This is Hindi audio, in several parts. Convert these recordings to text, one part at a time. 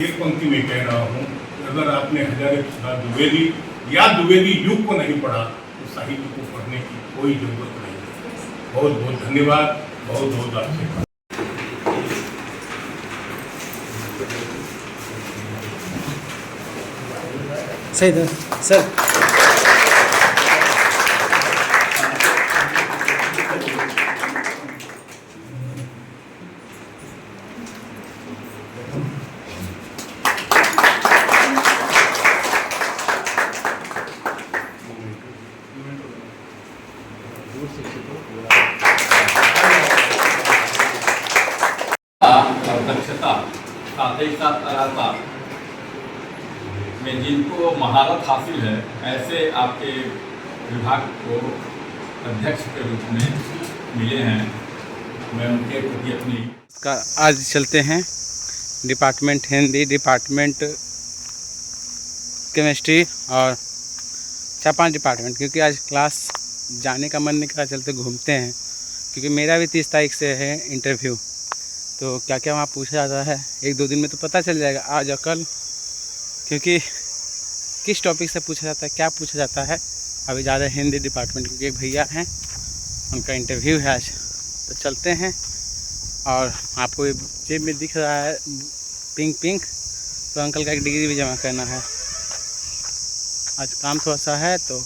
एक पंक्ति में कह रहा हूँ, अगर आपने हजारे प्रसाद द्विवेदी या द्विवेदी युग को नहीं पढ़ा तो साहित्य को पढ़ने की कोई जरूरत नहीं है। बहुत बहुत धन्यवाद, बहुत बहुत आशीर्वाद। सही सर। दक्षता साथ ही साथ अराता में जिनको महारत हासिल है, ऐसे आपके विभाग को अध्यक्ष के रूप में मिले हैं। मैं उनके प्रति अपनी का आज चलते हैं डिपार्टमेंट हिंदी, डिपार्टमेंट केमिस्ट्री और 4-5 डिपार्टमेंट, क्योंकि आज क्लास जाने का मन नहीं कर रहा, चलते घूमते हैं। क्योंकि मेरा भी 30 तारीख से है इंटरव्यू, तो क्या क्या वहाँ पूछा जाता है 1-2 दिन में तो पता चल जाएगा, आज और कल। क्योंकि किस टॉपिक से पूछा जाता है, क्या पूछा जाता है, अभी ज़्यादा हिंदी डिपार्टमेंट, क्योंकि एक भैया हैं उनका इंटरव्यू है आज। तो चलते हैं। और आपको जेब में दिख रहा है पिंक, तो अंकल का एक डिग्री भी जमा करना है। आज काम थोड़ा सा है, तो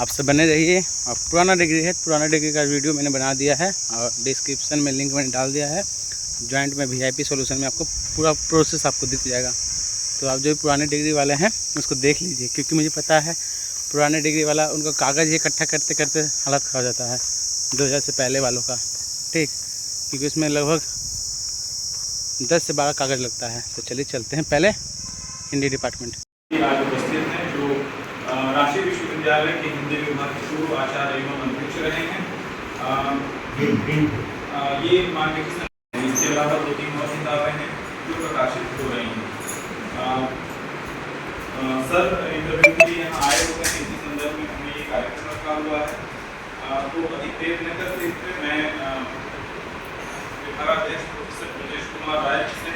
आपसे बने रहिए। और पुराना डिग्री है, पुराना डिग्री का वीडियो मैंने बना दिया है और डिस्क्रिप्शन में लिंक मैंने डाल दिया है। जॉइंट में VIP सॉल्यूशन में आपको पूरा प्रोसेस आपको दिख जाएगा। तो आप जो भी पुराने डिग्री वाले हैं उसको देख लीजिए, क्योंकि मुझे पता है पुराने डिग्री वाला उनका कागज़ ही इकट्ठा करते करते हालत खराब हो जाता है 2000 से पहले वालों का, ठीक। क्योंकि उसमें लगभग 10 से 12 कागज़ लगता है। तो चलिए चलते हैं पहले हिंदी डिपार्टमेंट। आज उपस्थित हैं जो राजकीय विश्वविद्यालय के हिंदी विभाग के पूर्व आचार्य एवं अध्यक्ष रहे हैं। ये माननीय इसके अलावा 2-3 और किताबें हैं जो प्रकाशित हो रही हैं। सर इंटरव्यू के लिए यहाँ आए हुए हैं, इसी संदर्भ में हमने ये कार्यक्रम रखा हुआ है। तो अधिक देर न करते हुए मैं विभागाध्यक्ष प्रोफेसर ब्रजेश कुमार राय से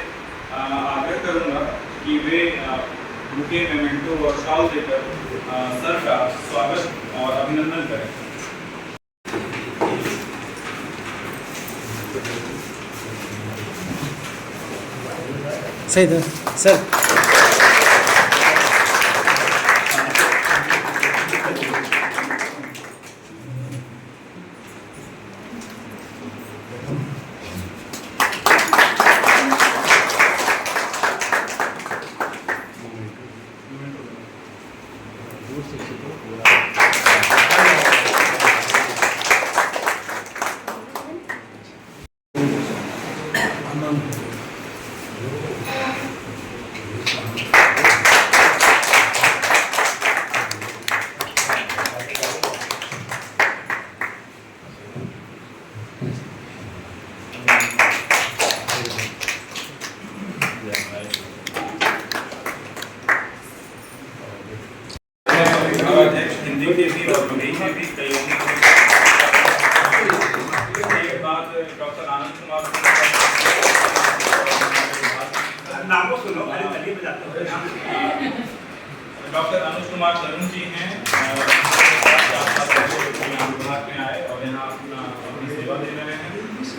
आग्रह करूँगा कि वे बुके, मेमेंटो और शाल देकर सर का स्वागत और अभिनंदन करें। सही सर। हिंदी के भी और अंग्रेजी में भी कई बात डॉक्टर आनंद कुमार नामों सुनो, डॉक्टर अनुज कुमार तरुण जी हैं, विभाग में आए और यहाँ अपनी सेवा दे रहे हैं।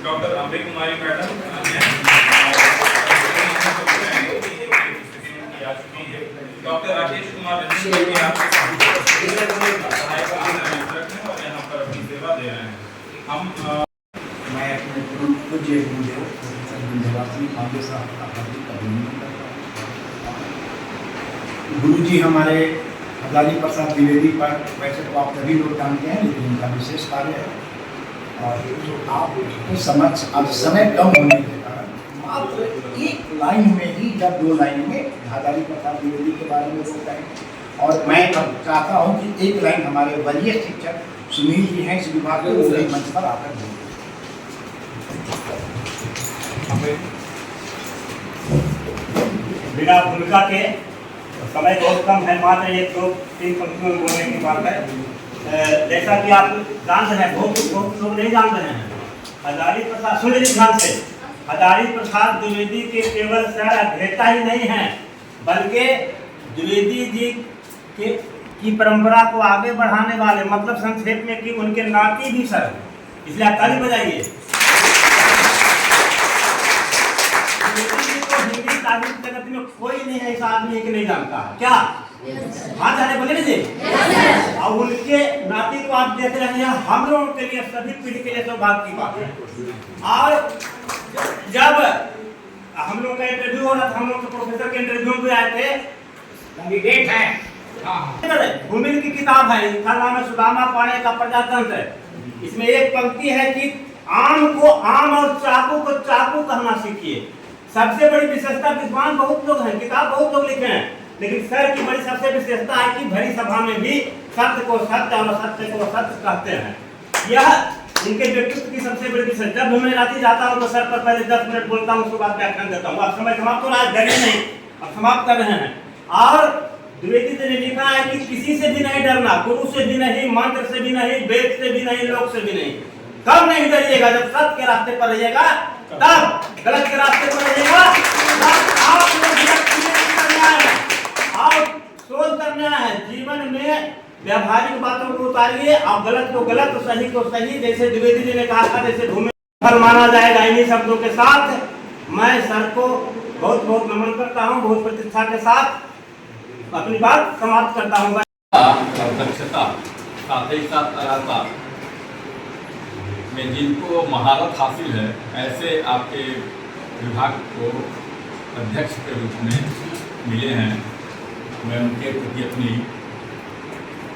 डॉक्टर अम्बे कुमारी मैडम डॉक्टर राकेश कुमार और यहाँ पर अपनी सेवा दे रहे हैं। हम मैं अपने पूज्य गुरुदेव प्रोफेसर विंध्यवासिनी पांडे साहब का हार्दिक अभिनंदन करता हूँ। गुरु जी हमारे हजारी प्रसाद द्विवेदी पर वैसे तो आप सभी लोग जानते हैं, लेकिन उनका विशेष कार्य है। और जो आप समझ अब समय कम होने के कारण मात्र एक लाइन में ही, जब 2 लाइन में हजारी प्रसाद द्विवेदी के बारे में बोलता है। और मैं अब चाहता हूँ कि एक लाइन हमारे वरीय शिक्षक सुनील जी हैं इस विभाग के, वो मंच पर आकर बोलें। बिना भूमिका के समय बहुत कम है, मात्र 1-2-3 पंक्तियों में बोलने की बात है। जैसा कि आप जान रहे हैं, बहुत लोग नहीं जान रहे हैं, हजारी प्रसाद सुन लीजिए ध्यान से, हजारी प्रसाद द्विवेदी के केवल सर अध्येता ही नहीं हैं, बल्कि द्विवेदी जी की परंपरा को आगे बढ़ाने वाले, मतलब संक्षेप में कि उनके नाती भी सर हैं, इसलिए आप ताली बजाइए। हिंदी साहित्य जगत में कोई नहीं ऐसा आदमी है कि नहीं जानता है, क्या हाँ जाने बोले नहीं। और उनके नाती को आप देख रहे हैं, हम लोगों के लिए, सभी पीढ़ी के लिए सौभाग्य की बात है। और जब हम लोग का इंटरव्यू हो रहा था, हम लोग के प्रोफेसर के इंटरव्यू में आए थे, कैंडिडेट है, भूमिल की किताब है, इसका नाम है सुदामा पाणे का प्रजातंत्र। इसमें एक पंक्ति है कि आम को आम और चाकू को चाकू कहना सीखिए। सबसे बड़ी विशेषता, विद्वान बहुत लोग हैं, किताब बहुत लोग लिखे हैं, लेकिन सर की बड़ी सबसे विशेषता है कि भरी सभा में भी सत्य को सत्य और सत्य को सत्य कहते हैं। यह इनके व्यक्तित्व की सबसे बड़ी विशेषता। जब मैं रांची जाता हूँ तो सर पर पहले 10 मिनट बोलता हूँ, उसके बाद व्याख्यान देता हूँ। अब समय समाप्त हो रहा है, डरिए नहीं, अब समाप्त कर रहे हैं। और द्विवेदी जी ने लिखा है कि किसी से भी नहीं डरना, गुरु से भी नहीं, मंत्र से भी नहीं, वेद से भी नहीं, लोक से भी नहीं। कब नहीं डरिएगा? जब सत्य के रास्ते पर रहिएगा, तब गलत के रास्ते पर रहिएगा, आप सोच करना है। जीवन में व्यावहारिक बातों को उतारिए, आप गलत को गलत, सही को सही। जैसे द्विवेदी जी ने कहा था, जैसे भूमि फल माना जाएगा। इन्हीं शब्दों के साथ मैं सर को बहुत बहुत नमन करता हूँ, बहुत प्रतिष्ठा के साथ अपनी बात समाप्त करता हूँ। दक्षता, साथ ही साथ अराता में जिनको महारत हासिल है, ऐसे आपके विभाग को अध्यक्ष के रूप में मिले हैं। मैं उनके प्रति अपनी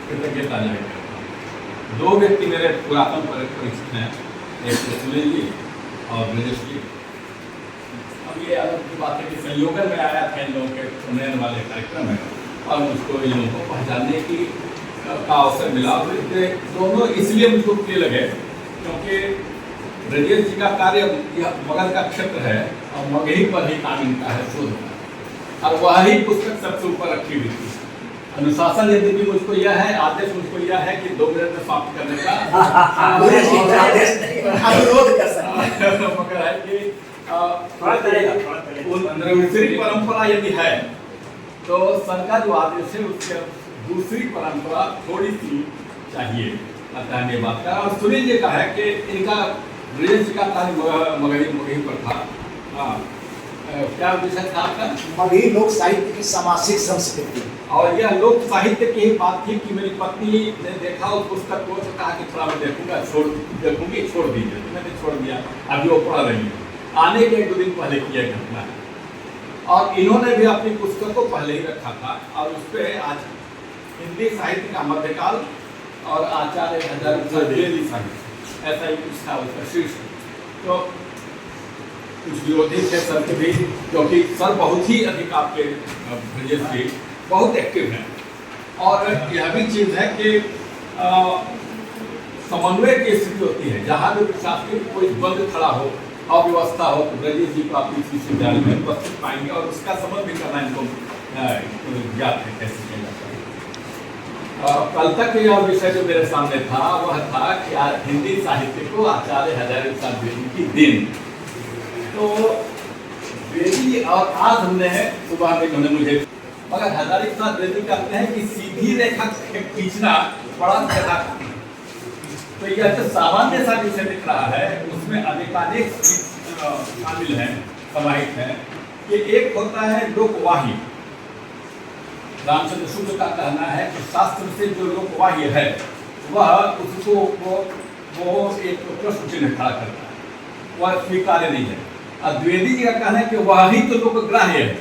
कृतज्ञता जाहिर करता हूँ। 2 व्यक्ति मेरे पुरातन परिचित हैं, एक तो सुनील जी और ब्रजेश जी। अब ये अलग की बात है कि संयोजन में आया था इन लोगों के उन्नयन वाले कार्यक्रम में, और मुझको इन लोगों को पहचानने की का अवसर मिला। दोनों इसलिए मुझको प्रिय लगे क्योंकि ब्रजेश जी का कार्य यह मगध का क्षेत्र है और मगही पर ही काम इनका है, शोध का, और वही पुस्तक सबसे ऊपर रखी हुई थी। अनुशासन यदि मुझको यह है, आदेश मुझको यह है कि 2 मिनट में समाप्त करने का अनुरोध कर सकते हैं, मगर है कि दूसरी परंपरा यदि है तो सर का जो आदेश है उसके दूसरी परंपरा थोड़ी सी चाहिए। अतः ये बात का, और सुनील जी का है कि इनका ब्रजेश जी का कार्य मगही पर था। हाँ, क्या विषय था आपका? मगही लोक साहित्य की सामाजिक संस्कृति। और यह लोक साहित्य की ही बात थी कि मेरी पत्नी ने देखा उस पुस्तक को, तो कहा कि थोड़ा मैं देखूंगा, देखूंगी, छोड़ दीजिए। तो मैंने छोड़ दिया, अभी वो पढ़ रही है। आने के 1-2 दिन पहले की यह घटना है, और इन्होंने भी अपनी पुस्तक को पहले ही रखा था, और उस पर आज हिंदी साहित्य का मध्यकाल और आचार्य द्विवेदी साहित्य, ऐसा ही कुछ था उसका शीर्ष। तो कुछ विरोधी थे सर के भी, क्योंकि सर बहुत ही अधिक आपके ब्रजेश जी बहुत एक्टिव हैं। और यह भी चीज़ है कि समन्वय की स्थिति होती है, जहाँ भी प्रशासनिक कोई द्वंद्व खड़ा हो, अव्यवस्था हो, तो ब्रजेश जी को आप इस विश्वविद्यालय में उपस्थित पाएंगे, और उसका समझ भी करना इनको ज्ञात है कैसे किया जाता है। कल तक यह विषय जो मेरे सामने था वह था कि हिंदी साहित्य को आचार्य हजारी प्रसाद द्विवेदी की देन। तो द्विवेदी, और आज हमने सुबह में इन्होंने मुझे, मगर हजारी प्रसाद द्विवेदी कहते हैं कि सीधी रेखा खींचना बड़ा कठिन है। तो यह जो सामान्य सा विषय दिख रहा है उसमें अनेकानेक शामिल हैं, समाहित हैं। कि एक होता है लोकवाही। रामचंद्र शुक्ल का कहना है कि शास्त्र से जो लोकवाही है वह उसको वो एक प्रश्न चिन्ह खड़ा करता है, वह स्वीकार्य नहीं है। और द्विवेदी जी का कहना है कि वही तो लोकग्राह्य है।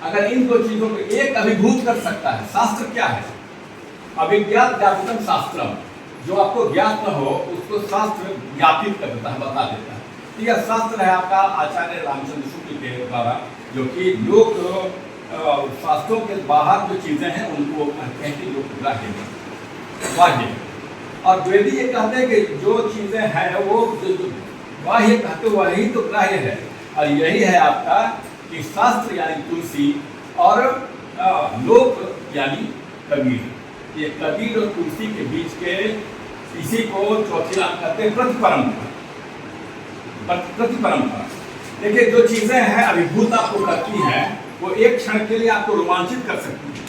अगर इन 2 चीजों को एक अभिभूत कर सकता है, शास्त्र क्या है? अभिज्ञात ज्ञापितम शास्त्रम, जो आपको ज्ञात न हो उसको शास्त्र ज्ञापित कर देता है, बता देता है। यह शास्त्र है आपका आचार्य रामचंद्र शुक्ल के द्वारा, जो कि लोक शास्त्रों के बाहर जो चीजें हैं उनको कहते हैं लोकग्राह्य। और द्विवेदी ये कहते हैं कि जो चीजें हैं वो बाह्य कहते वही तो ग्राह्य है। और यही है आपका कि शास्त्र यानी तुलसी और लोक यानी कबीर। ये कबीर और तुलसी के बीच के इसी को चौथी नाम कहते हैं प्रतिपरंपरा। प्रतिपरंपरा देखिए जो चीजें हैं अभिभूत आपको करती हैं वो एक क्षण के लिए आपको रोमांचित कर सकती है,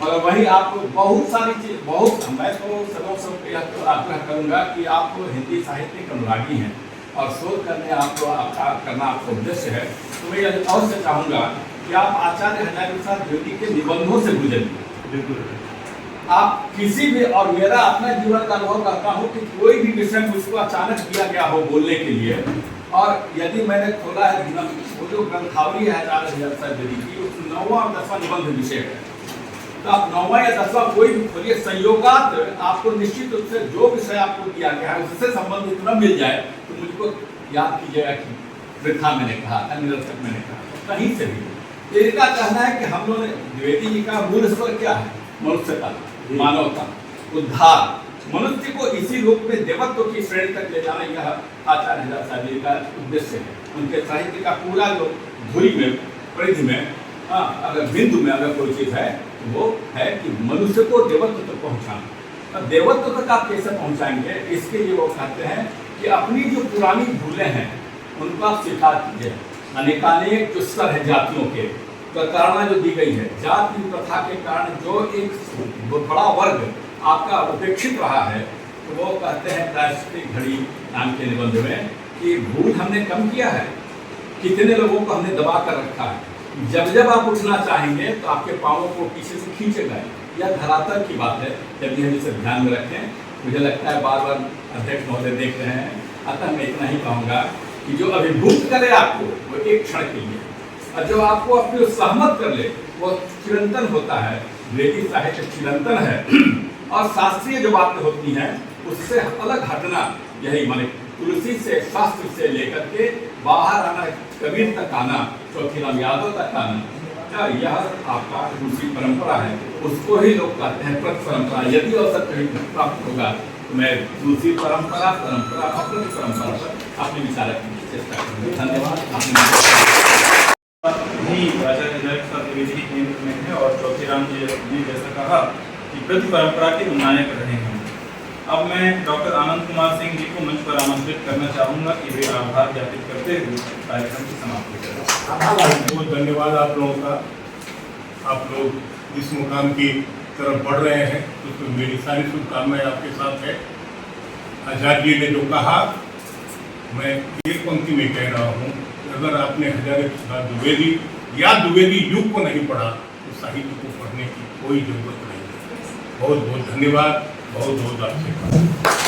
और वही आपको बहुत सारी चीज बहुत मैं तो सब यह तो आग्रह करूंगा कि आप हिंदी साहित्य के अनुरागी हैं और शोध करने आपको आपका करना आपको उद्देश्य है, तो मैं यह अवश्य चाहूँगा कि आप आचार्य हजारी प्रसाद द्विवेदी के निबंधों से गुजरिए। बिल्कुल आप किसी भी, और मेरा अपना जीवन का अनुभव करता हूँ कि कोई भी विषय मुझको अचानक दिया गया हो बोलने के लिए, और यदि मैंने खोला है वो जो ग्रंथावली है आचार्य हजारी प्रसाद द्विवेदी की, उस 9वां और 10वां निबंध विषय है, तो आप 9वां या 10वां कोई भी खोलिए, संयोगात आपको निश्चित रूप से जो विषय आपको दिया गया है उससे संबंधित न मिल जाए तो मुझको याद कीजिएगा कि वृथा मैंने कहा था, निरर्थक मैंने कहा, कहीं से भी। इनका कहना है कि हम लोगों ने द्विवेदी जी का मूल स्वर क्या है? मनुष्यता, मानवता, उद्धार, मनुष्य को इसी रूप में देवत्व की श्रेणी तक ले जाना, यह आचार्य हजारी प्रसाद जी का उद्देश्य है। उनके साहित्य का पूरा जो धुरी में, परिधि में, अगर बिंदु में अगर कोई चीज है तो वो है कि मनुष्य को देवत्व तक पहुंचाना। अब देवत्व तक आप कैसे पहुंचाएंगे? इसके लिए वो कहते हैं कि अपनी जो पुरानी भूलें हैं उनको आप स्वीकार कीजिए। अनेकानेक जो स्तर है जातियों के, प्रताड़ना जो दी गई है, जाति प्रथा के कारण जो एक बड़ा वर्ग आपका उपेक्षित रहा है, तो वो कहते हैं प्रायश्चित घड़ी नाम के निबंध में कि भूल हमने कम किया है, कितने लोगों को हमने दबा कर रखा है। जब जब आप उठना चाहेंगे तो आपके पाँवों को पीछे से खींचेगा। यह धरातल की बात है, जब यह इसे ध्यान में रखें। मुझे लगता है बार बार अध्यक्ष महोदय देख रहे हैं, अतः मैं इतना ही कहूँगा कि जो अभिभूत करे आपको वो एक क्षण के लिए, और जो आपको अपने सहमत कर ले वो चिरंतन होता है। द्विवेदी साहित्य चिरंतन है, और शास्त्रीय जो बातें होती हैं उससे अलग हटना, यही माने तुलसी से, शास्त्र से लेकर के बाहर आना, कबीर तक आना, चौथीराम यादव तक आना, क्या यह आपका दूसरी परंपरा है? उसको ही लोग कहते हैं प्रत परंपरा। यदि अवसर कहीं प्राप्त होगा तो मैं दूसरी परंपरा अपनी परंपरा पर अपने विचार की चेष्टा करूँगा। धन्यवाद। भी आचार्य हजारी प्रसाद द्विवेदी केंद्र में है, और चौथीराम जी ने जैसा कहा कि प्रति परंपरा के नायक रहे हैं। अब मैं डॉक्टर आनंद कुमार सिंह जी को मंच पर आमंत्रित करना चाहूँगा कि वे आभार ज्ञापित करते हुए कार्यक्रम की समाप्ति करें। बहुत धन्यवाद आप लोगों का। आप लोग जिस मुकाम की तरफ बढ़ रहे हैं उसमें मेरी सारी शुभकामनाएं आपके साथ है। आचार्य जी ने जो कहा, मैं एक पंक्ति में कह रहा हूँ, अगर आपने हजारी प्रसाद द्विवेदी या द्विवेदी युग को नहीं पढ़ा तो साहित्य को पढ़ने की कोई जरूरत नहीं है। बहुत बहुत धन्यवाद, बहुत बहुत आशीर्वाद।